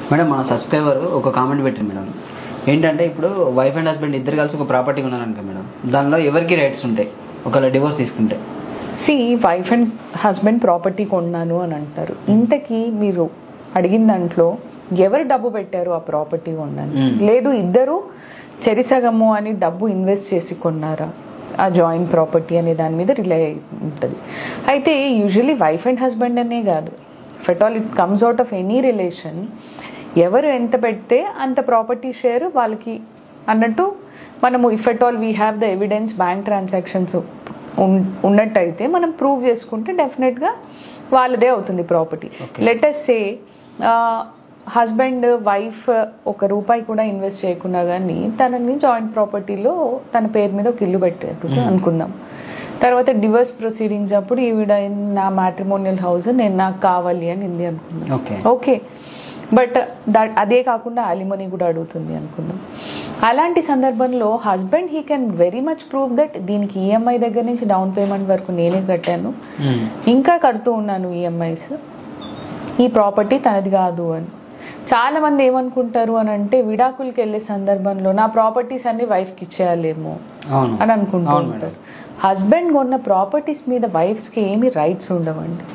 Madam మన subscriber ఒక comment పెట్టింది మేడం. ఏంటంటే ఇప్పుడు వైఫ్ అండ్ హస్బెండ్ ఇద్దరు కలిసి ఒక ప్రాపర్టీ ఉన్నారనుకో మేడం, దానిలో ఎవరికి రైట్స్ ఉంటాయి ఒకవేళ డివోర్స్ తీసుకుంటే? వైఫ్ అండ్ హస్బెండ్ ప్రాపర్టీ కొన్నాను అని అంటారు. ఇంతకీ మీరు అడిగిన దాంట్లో ఎవరు డబ్బు పెట్టారు ఆ ప్రాపర్టీ కొన్నాను? లేదు ఇద్దరు చెరిసగము అని డబ్బు ఇన్వెస్ట్ చేసి కొన్నారా ఆ జాయింట్ ప్రాపర్టీ అనే దాని మీద రిలే ఉంటుంది. అయితే యూజువలీ వైఫ్ అండ్ హస్బెండ్ అనే కాదు, if at all it comes out of any relation, ఎవరు ఎంత పెడితే అంత ప్రాపర్టీ షేర్ వాళ్ళకి అన్నట్టు మనము if at all we have the evidence, bank transactions ఉన్నట్టయితే మనం ప్రూవ్ చేసుకుంటే డెఫినెట్గా వాళ్ళదే అవుతుంది property. Let us say husband wife ₹1 కూడా ఇన్వెస్ట్ చేయకుండా కానీ తనని జాయింట్ ప్రాపర్టీలో తన పేరు మీద ఒక ఇల్లు పెట్టేట్టు అనుకుందాం. తర్వాత డివోర్స్ ప్రొసీడింగ్స్ అప్పుడు ఈవిడ నా మ్యాట్రిమోనియల్ హౌస్ నాకు కావాలి అని ఇంది అనుకుందాం. ఓకే, బట్ అదే కాకుండా అలిమనీ కూడా అడుగుతుంది అనుకుందాం. అలాంటి సందర్భంలో husband he can very much prove that దీనికి ఈఎంఐ దగ్గర నుంచి డౌన్ పేమెంట్ వరకు నేనే కట్టాను, ఇంకా కడుతూ ఉన్నాను ఈఎంఐస్, ఈ ప్రాపర్టీ తనది కాదు అని. చాలా మంది ఏమనుకుంటారు అని అంటే విడాకులకి వెళ్ళే సందర్భంలో నా ప్రాపర్టీస్ అన్ని వైఫ్కి ఇచ్చేయాలేమో అని అనుకుంటూ ఉంటారు. హస్బెండ్ కొన్న ప్రాపర్టీస్ మీద వైఫ్స్కి ఏమి రైట్స్ ఉండవండి.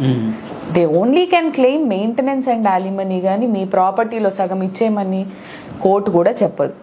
They only can claim maintenance and alimony, కానీ మీ ప్రాపర్టీలో సగం ఇచ్చేయమని కోర్టు కూడా చెప్పదు.